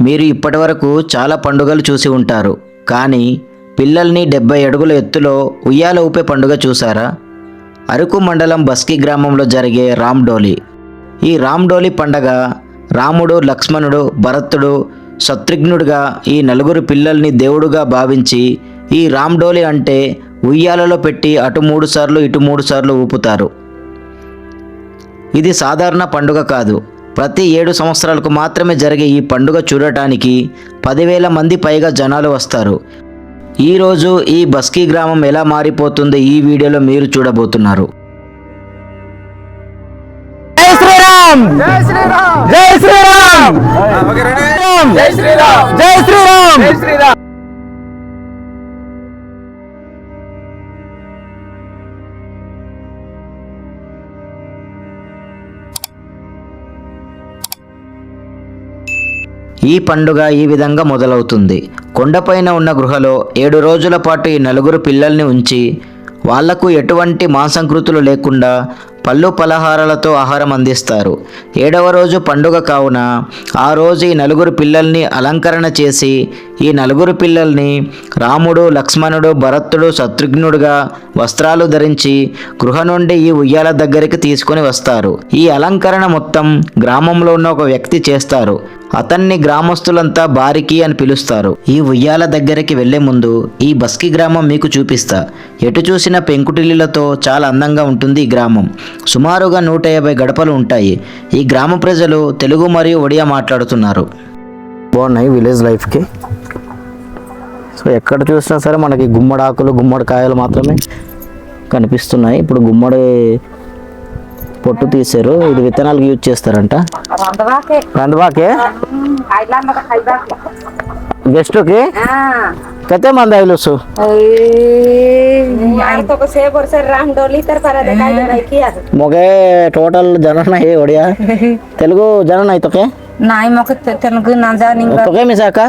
మీరు ఇప్పటివరకు చాలా పండుగలు చూసి ఉంటారు, కానీ పిల్లల్ని 70 అడుగుల ఎత్తులో ఉయ్యాల ఊపే పండుగ చూసారా? అరకు మండలం బస్కీ గ్రామంలో జరిగే రామ్డోలి. ఈ రామ్డోలి పండగ రాముడు, లక్ష్మణుడు, భరతుడు, శత్రుఘ్నుడుగా ఈ నలుగురు పిల్లల్ని దేవుడుగా భావించి ఈ రామ్డోలి అంటే ఉయ్యాలలో పెట్టి అటు 3 సార్లు ఇటు 3 సార్లు ఊపుతారు. ఇది సాధారణ పండుగ కాదు. ప్రతి 7 సంవత్సరాలకు మాత్రమే జరిగే ఈ పండుగ చూడటానికి 10,000 మంది పైగా జనాలు వస్తారు. ఈరోజు ఈ బస్కీ గ్రామం ఎలా మారిపోతుందో ఈ వీడియోలో మీరు చూడబోతున్నారు. జై శ్రీరామ్! జై శ్రీరామ్! జై శ్రీరామ్! జై శ్రీరామ్! జై శ్రీరామ్! జై శ్రీరామ్! ఈ పండుగ ఈ విధంగా మొదలవుతుంది. కొండపైన ఉన్న గృహలో 7 రోజుల పాటు ఈ నలుగురు పిల్లల్ని ఉంచి వాళ్లకు ఎటువంటి మాంసకృతులు లేకుండా పళ్ళు పలహారాలతో ఆహారం అందిస్తారు. 7వ రోజు పండుగ కావున ఆ రోజు ఈ నలుగురు పిల్లల్ని అలంకరణ చేసి ఈ నలుగురు పిల్లల్ని రాముడు, లక్ష్మణుడు, భరతుడు, శత్రుఘ్నుడుగా వస్త్రాలు ధరించి గృహ నుండి ఈ ఉయ్యాల దగ్గరికి తీసుకొని వస్తారు. ఈ అలంకరణ మొత్తం గ్రామంలో ఉన్న ఒక వ్యక్తి చేస్తారు. అతన్ని గ్రామస్తులంతా బారికి అని పిలుస్తారు. ఈ ఉయ్యాల దగ్గరికి వెళ్లే ముందు ఈ బస్కీ గ్రామం మీకు చూపిస్తా. ఎటు చూసిన పెంకుటిల్లులతో చాలా అందంగా ఉంటుంది ఈ గ్రామం. సుమారుగా 150 గడపలు ఉంటాయి. ఈ గ్రామ ప్రజలు తెలుగు మరియు ఒడియా మాట్లాడుతున్నారు. బాగున్నాయి విలేజ్ లైఫ్కి. సో ఎక్కడ చూసినా సరే మనకి గుమ్మడాకులు, గుమ్మడికాయలు మాత్రమే కనిపిస్తున్నాయి. ఇప్పుడు గుమ్మడి పొట్టు తీసారు. ఇది విత్తనాలకు యూజ్ చేస్తారంట. రందబాకే గెస్ట్కి కతే మంది ఐలుసు మొగే టోటల్ జన నాయి ఒడియా తెలుగు జన నాయి తొకే నాయి మొక తెలుగు నా జాని తొకే మిసాక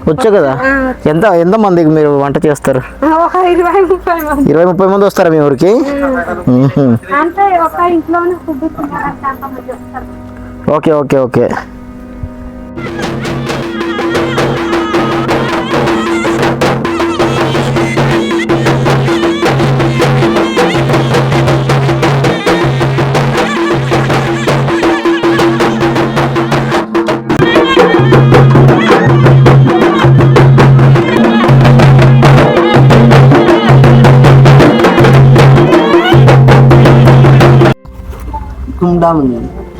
వచ్చు కదా. ఎంత మందికి మీరు వంట చేస్తారు? 20-30 మంది వస్తారా మీ ఊరికి? Okay okay okay.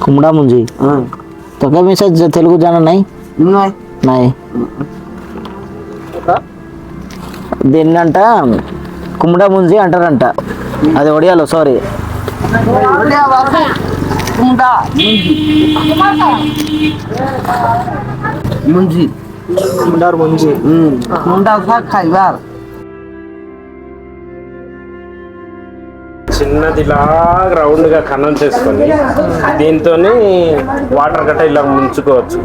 कुमड़ा मुंजी तो क्या मिसा तेलुगु जाना नहीं नहीं దీన్ని అంట కుమ్మడా ముంజి అంటారంట. అది ఒడియాలో సారీ ముంజి ముంజి చిన్నదిలా రౌండ్ గా కన్నం చేసుకొని దీంతో వాటర్ గట్ట ఇలా ముంచుకోవచ్చు.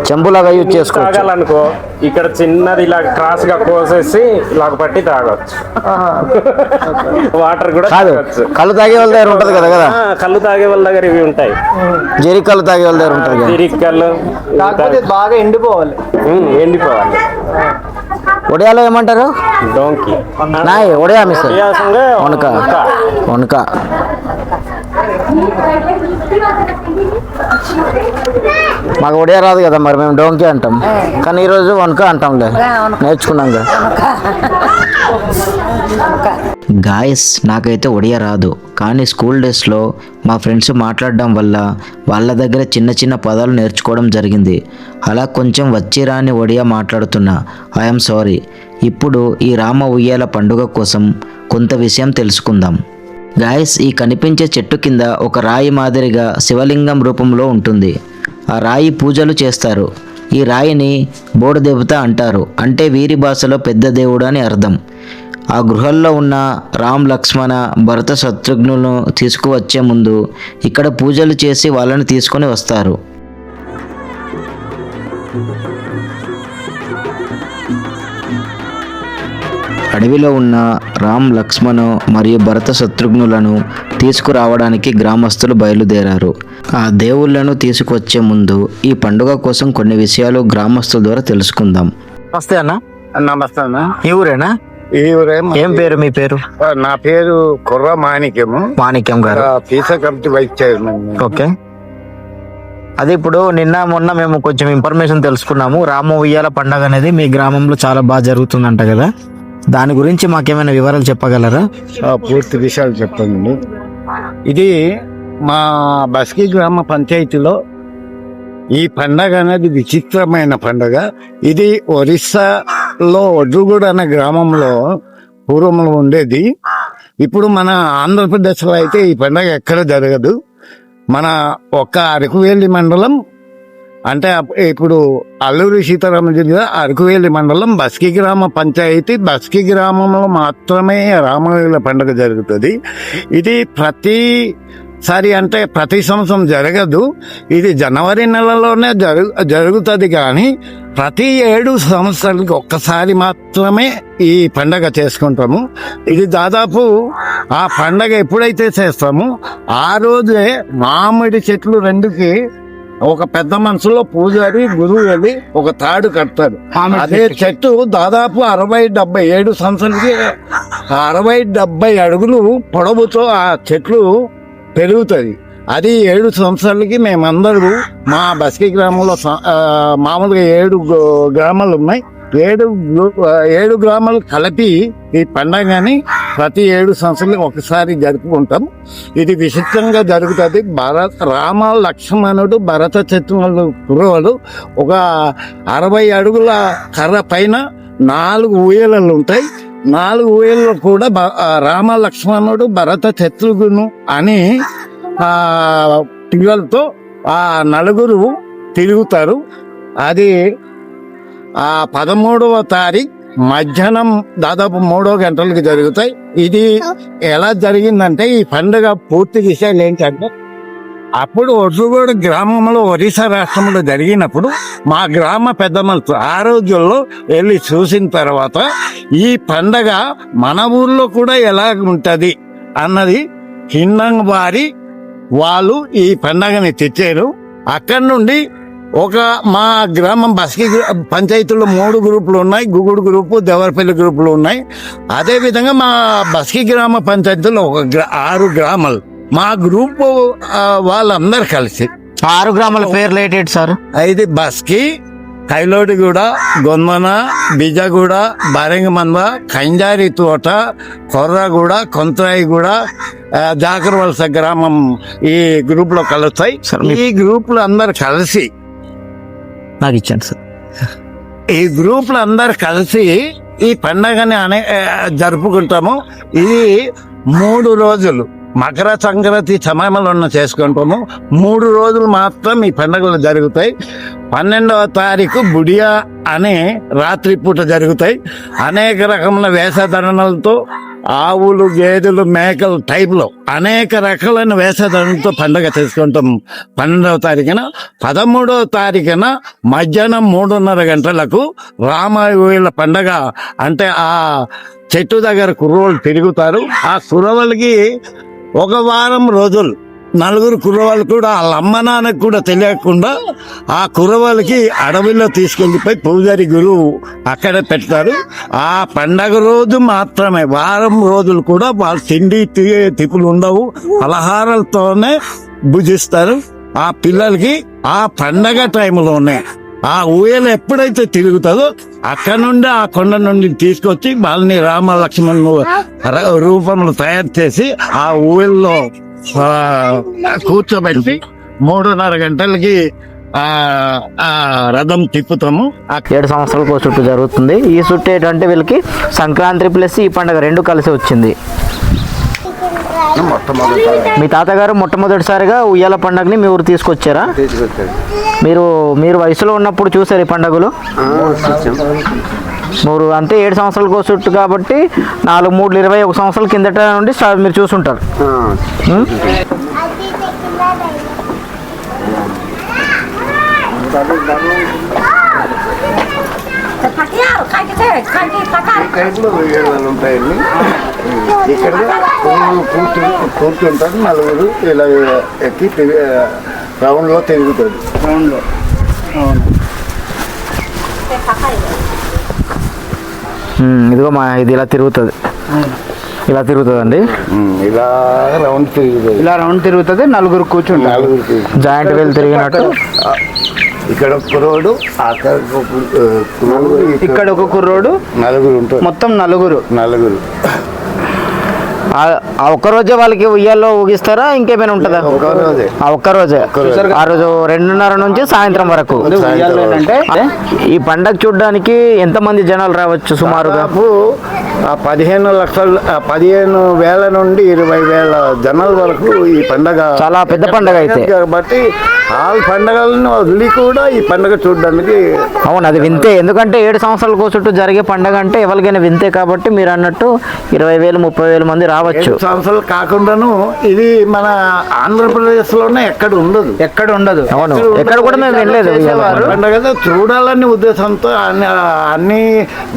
చెంబులాగా యూజ్ చేసుకోవచ్చు. తాగాలనుకో ఇక్కడ చిన్నది ఇలా క్రాస్ గా కోసేసి ఇలా పట్టి తాగొచ్చు. వాటర్ కూడా తాగొచ్చు. కళ్ళు తాగే వాళ్ళ దగ్గర ఉంటది కదా కదా. కళ్ళు తాగే వాళ్ళ దగ్గర ఇవి ఉంటాయి. జెరికలు తాగే వాళ్ళ దగ్గర ఉంటాయి. జెరికలు బాగా ఎండిపోవాలి. ఒడియాలో ఏమంటారు? డోంకి నాయ్ ఒడియా మిస్ వనక వనక. మాకు ఒడియా రాదు కదా, మరి మేము డోంకి అంటాం. కానీ ఈరోజు వనక అంటాంలే, నేర్చుకున్నాం కదా. గాయస్ నాకైతే ఒడియా రాదు, కానీ స్కూల్ డేస్లో మా ఫ్రెండ్స్ మాట్లాడడం వల్ల వాళ్ళ దగ్గర చిన్న చిన్న పదాలు నేర్చుకోవడం జరిగింది. అలా కొంచెం వచ్చి రాని ఒడియా మాట్లాడుతున్నా. I'm sorry. ఇప్పుడు ఈ రామ ఉయ్యాల పండుగ కోసం కొంత విషయం తెలుసుకుందాం. గాయస్ ఈ కనిపించే చెట్టు కింద ఒక రాయి మాదిరిగా శివలింగం రూపంలో ఉంటుంది. ఆ రాయి పూజలు చేస్తారు. ఈ రాయిని బోడు దేవత అంటారు. అంటే వీరి భాషలో పెద్ద దేవుడు అని అర్థం. ఆ గృహల్లో ఉన్న రామ్, లక్ష్మణ, భరత, శత్రుఘ్నులను తీసుకువచ్చే ముందు ఇక్కడ పూజలు చేసి వాళ్ళని తీసుకొని వస్తారు. అడవిలో ఉన్న రామ్, లక్ష్మణ్ మరియు భరత శత్రుఘ్నులను తీసుకురావడానికి గ్రామస్తులు బయలుదేరారు. ఆ దేవుళ్లను తీసుకొచ్చే ముందు ఈ పండుగ కోసం కొన్ని విషయాలు గ్రామస్తుల ద్వారా తెలుసుకుందాం. నమస్తే అన్న. నమస్తే అన్న. ఈ ఊరేనా? ఈ ఊరే. ఏం పేరు మీ పేరు? నా పేరు కుర్ర మాణిక్యము. మాణిక్యం గారు. PESA committee vice chairman. Okay. అదే ఇప్పుడు నిన్న మొన్న మేము కొంచెం ఇన్ఫర్మేషన్ తెలుసుకున్నాము. రామ ఉయ్యాల పండుగ అనేది మీ గ్రామంలో చాలా బాగా జరుగుతుందంట కదా, దాని గురించి మాకేమైనా వివరాలు చెప్పగలరా? పూర్తి విషయాలు చెప్తానండి. ఇది మా బస్కీ గ్రామ పంచాయతీలో ఈ పండగ అనేది విచిత్రమైన పండగ. ఇది ఒరిస్సాలో ఒడ్రుగూడ అనే గ్రామంలో పూర్వంలో ఉండేది. ఇప్పుడు మన ఆంధ్రప్రదేశ్లో అయితే ఈ పండగ ఎక్కడ జరగదు. మన ఒక్క అరకువేలి మండలం, అంటే ఇప్పుడు అల్లూరి సీతారామ జిల్లా అరకువేలి మండలం బస్కీ గ్రామ పంచాయతీ, బస్కీ గ్రామంలో మాత్రమే రామవేల పండుగ జరుగుతుంది. ఇది ప్రతి సంవత్సరం జరగదు. ఇది జనవరి నెలలోనే జరుగుతుంది కానీ ప్రతి 7 సంవత్సరాలకి ఒక్కసారి మాత్రమే ఈ పండగ చేసుకుంటాము. ఇది దాదాపు ఆ పండగ ఎప్పుడైతే చేస్తామో ఆ రోజే మామిడి చెట్లు 2కి ఒక పెద్ద మనసులో పూజారి గురువు వెళ్ళి ఒక తాడు కడతారు. అదే చెట్టు దాదాపు 60-70 7 సంవత్సరాలకి 60-70 అడుగులు పొడవుతో ఆ చెట్లు పెరుగుతుంది. అది 7 సంవత్సరాలకి మేమందరూ మా బస్కీ గ్రామంలో మామూలుగా 7 గ్రామాలు ఉన్నాయి. 7 గ్రామాలు కలిపి ఈ పండగని ప్రతి 7 సంవత్సరాలకి ఒకసారి జరుపుకుంటాం. ఇది విచిత్రంగా జరుగుతుంది. రామ లక్ష్మణుడు భరత శత్రుఘ్నులు కుర్రవాళ్ళు ఒక 60 అడుగుల కర్ర పైన 4 ఊయలలు ఉంటాయి. 4 ఊయల్లో కూడా రామ లక్ష్మణుడు భరత శత్రుఘ్ను అని పిల్లలతో ఆ 4 తిరుగుతారు. అది 13వ తారీఖు మధ్యాహ్నం దాదాపు 3 గంటలకు జరుగుతాయి. ఇది ఎలా జరిగిందంటే ఈ పండుగ పూర్తి విషయాలు ఏంటంటే అప్పుడు ఒడ్రుగూడ గ్రామంలో ఒరిస్సా రాష్ట్రంలో జరిగినప్పుడు మా గ్రామ పెద్ద మనుషులు ఆ రోజుల్లో వెళ్ళి చూసిన తర్వాత ఈ పండగ మన ఊర్లో కూడా ఎలా ఉంటది అన్నది హిందంగ్ వారి వాళ్ళు ఈ పండగని తెచ్చారు. అక్కడి నుండి మా గ్రామం బస్కీ పంచాయతీలో 3 గ్రూపులు ఉన్నాయి. గుగుడు గ్రూపు, దేవరపల్లి గ్రూపులు ఉన్నాయి. అదే విధంగా మా బస్కీ గ్రామ పంచాయతీలో 6 గ్రామాలు మా గ్రూపు వాళ్ళందరూ కలిసి 6 గ్రామాల పేర్లు ఏంటి సార్? ఇది బస్కీ, కైలోడిగూడ, గొందన, బిజగూడ, బారెంగమంద, కంజారి తోట, కొర్రగూడ, కొంతరాయిగూడ, జాకరవలస గ్రామం ఈ గ్రూప్ లో కలుస్తాయి. ఈ గ్రూపులు అందరు కలిసి నాకు ఇచ్చాను సార్. ఈ గ్రూపులు అందరు కలిసి ఈ పండగని జరుపుకుంటాము. ఇది 3 రోజులు మకర సంక్రాంతి సమయంలో చేసుకుంటాము. 3 రోజులు మాత్రం ఈ పండుగలు జరుగుతాయి. 12వ తారీఖు బుడియా అనే రాత్రి పూట జరుగుతాయి. అనేక రకముల వేషధరణలతో ఆవులు, గేదెలు, మేకలు టైప్లో అనేక రకాలైన వేషధరణలతో పండుగ చేసుకుంటాం. 12వ తారీఖున 13వ తారీఖున మధ్యాహ్నం 3:30 గంటలకు రామాయణ పండుగ. అంటే ఆ చెట్టు దగ్గర కుర్రోళ్ళు తిరుగుతారు. ఆ కుర్రవాళ్ళకి 1 వారం రోజులు 4 కుర్రవాళ్ళు కూడా వాళ్ళ అమ్మ నాన్నకు కూడా తెలియకుండా ఆ కుర్రవాళ్ళకి అడవిలో తీసుకెళ్ళిపోయి పూజారి గురువు అక్కడే పెడతారు. ఆ పండగ రోజు మాత్రమే, వారం రోజులు కూడా వాళ్ళు తిండి తిప్పులు ఉండవు, పలహారాలతోనే భుజిస్తారు. ఆ పిల్లలకి ఆ పండగ టైంలోనే ఆ ఊయలు ఎప్పుడైతే తిరుగుతుందో అక్కడ నుండి ఆ కొండ నుండి తీసుకొచ్చి వాళ్ళని రామ లక్ష్మణ్ రూపంలో తయారు చేసి ఆ ఊయల్లో కూర్చోబెట్టి 3:30 గంటలకి ఆ రథం తిప్పుతాము. 7 సంవత్సరాలకు చుట్టూ జరుగుతుంది. ఈ చుట్టూ ఏంటంటే వీళ్ళకి సంక్రాంతి ప్లస్ ఈ పండుగ 2 కలిసి వచ్చింది. మీ తాతగారు మొట్టమొదటిసారిగా ఉయ్యాల పండుగని మీ ఊరు తీసుకొచ్చారా? మీరు వయసులో ఉన్నప్పుడు చూసారు ఈ పండుగలు? మీరు అంతే 7 సంవత్సరాలకు చుట్టూ కాబట్టి 4, 3, 21 సంవత్సరాల కిందట నుండి మీరు చూసుంటారు. కైట్లో ఉయ్యాలలు ఉంటాయండి. ఇక్కడ కూర్చుంటారు నలుగురు, ఇలా ఎక్కి రౌండ్లో తిరుగుతుంది. రౌండ్లో అవును. ఇదిగో ఇది ఇలా తిరుగుతుంది, ఇలా తిరుగుతుందండి. ఇలా రౌండ్ తిరుగుతుంది. ఇలా రౌండ్ తిరుగుతుంది, నలుగురు కూర్చుంటారు. నలుగురు జాయింట్ వీల్ తిరిగినట్టు. ఇక్కడ ఒక కుర్రోడు, అక్కడ ఒక కుర్రోడు, ఇక్కడ ఒక కుర్రోడు, నలుగురు ఉంటారు. మొత్తం నలుగురు. ఆ ఒక్కరోజే వాళ్ళకి ఉయ్యాల్లో ఊగిస్తారా, ఇంకేమైనా ఉంటుందా? ఒక్కరోజే. ఆ ఒక్కరోజే. ఆ రోజు 2:30 నుంచి సాయంత్రం వరకు. అంటే ఈ పండగ చూడడానికి ఎంతమంది జనాలు రావచ్చు సుమారుగా? 15,000 నుండి 20,000 జనాల వరకు ఈ పండగ చాలా పెద్ద పండగ అయితే. కాబట్టి ఆ పండగలను వదిలి కూడా ఈ పండగ చూడడానికి. అవును, అది వింతే. ఎందుకంటే 7 సంవత్సరాలకు చుట్టూ జరిగే పండగ అంటే ఎవరికైనా వింతే. కాబట్టి మీరు అన్నట్టు 20,000 30,000 మంది రావచ్చు. 7 సంవత్సరాలు కాకుండాను ఇది మన ఆంధ్రప్రదేశ్ లోనే ఎక్కడ ఉండదు. అవును, ఎక్కడ కూడా మేము వినలేదు. పండగ చూడాలని ఉద్దేశంతో అన్ని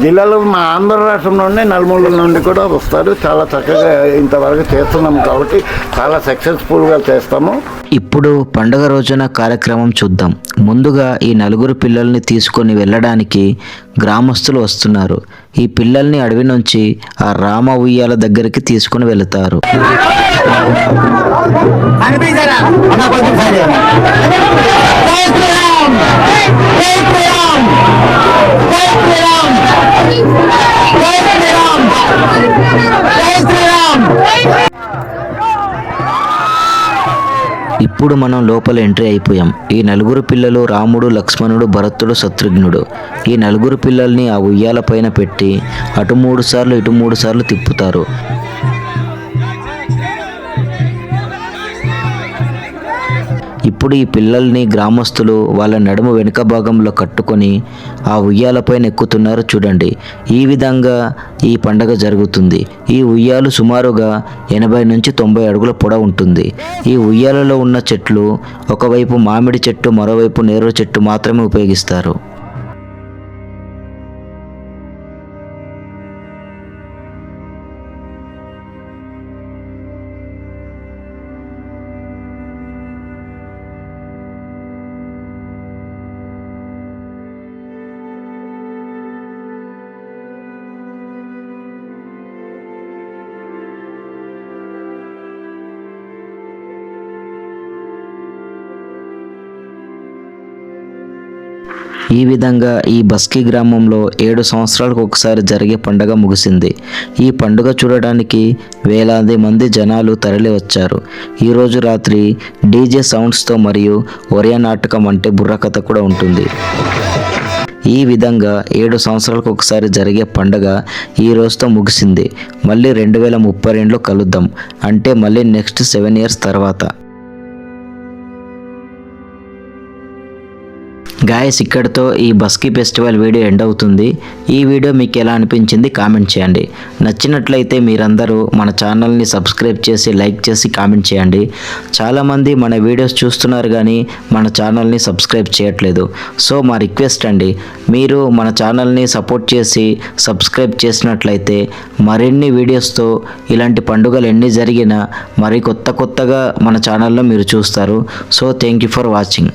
జిల్లాలు, మా ఆంధ్ర రాష్ట్రంలోనే నలుమూలల నుండి కూడా వస్తారు. చాలా చక్కగా ఇంతవరకు చేస్తున్నాము కాబట్టి చాలా సక్సెస్ఫుల్గా చేస్తాము. ఇప్పుడు పండుగ రోజున కార్యక్రమం చూద్దాం. ముందుగా ఈ నలుగురు పిల్లల్ని తీసుకొని వెళ్ళడానికి గ్రామస్తులు వస్తున్నారు. ఈ పిల్లల్ని అడవి నుంచి ఆ రామ ఉయ్యాల దగ్గరికి తీసుకొని వెళుతారు. ఇప్పుడు మనం లోపల ఎంట్రీ అయిపోయాం. ఈ నలుగురు పిల్లలు రాముడు, లక్ష్మణుడు, భరతుడు, శత్రుఘ్నుడు. ఈ నలుగురు పిల్లల్ని ఆ ఉయ్యాల పైన పెట్టి అటు 3 సార్లు ఇటు 3 సార్లు తిప్పుతారు. ఇప్పుడు ఈ పిల్లల్ని గ్రామస్తులు వాళ్ళ నడుము వెనుక భాగంలో కట్టుకొని ఆ ఉయ్యాలపైన ఎక్కుతున్నారు. చూడండి, ఈ విధంగా ఈ పండగ జరుగుతుంది. ఈ ఉయ్యాలు సుమారుగా 80 నుంచి 90 అడుగుల పొడవు ఉంటుంది. ఈ ఉయ్యాలలో ఉన్న చెట్లు ఒకవైపు మామిడి చెట్టు, మరోవైపు నేరేడు చెట్టు మాత్రమే ఉపయోగిస్తారు. ఈ విధంగా ఈ బస్కీ గ్రామంలో 7 సంవత్సరాలకు ఒకసారి జరిగే పండుగ ముగిసింది. ఈ పండుగ చూడడానికి వేలాది మంది జనాలు తరలి వచ్చారు. ఈరోజు రాత్రి డీజే సౌండ్స్తో మరియు ఒరియా నాటకం అంటే బుర్రకథ కూడా ఉంటుంది. ఈ విధంగా 7 సంవత్సరాలకు ఒకసారి జరిగే పండుగ ఈ రోజుతో ముగిసింది. మళ్ళీ 2032లో కలుద్దాం. అంటే మళ్ళీ నెక్స్ట్ 7 years తర్వాత. గాయస్, ఇక్కడితో ఈ బస్కీ ఫెస్టివల్ వీడియో ఎండ్ అవుతుంది. ఈ వీడియో మీకు ఎలా అనిపించింది కామెంట్ చేయండి. నచ్చినట్లయితే మీరందరూ మన ఛానల్ని సబ్స్క్రైబ్ చేసి, లైక్ చేసి, కామెంట్ చేయండి. చాలామంది మన వీడియోస్ చూస్తున్నారు కానీ మన ఛానల్ని సబ్స్క్రైబ్ చేయట్లేదు. సో మా రిక్వెస్ట్ అండి, మీరు మన ఛానల్ని సపోర్ట్ చేసి సబ్స్క్రైబ్ చేసినట్లయితే మరిన్ని వీడియోస్తో ఇలాంటి పండుగలు ఎన్ని జరిగినా మరి కొత్తగా మన ఛానల్లో మీరు చూస్తారు. So thank you for watching.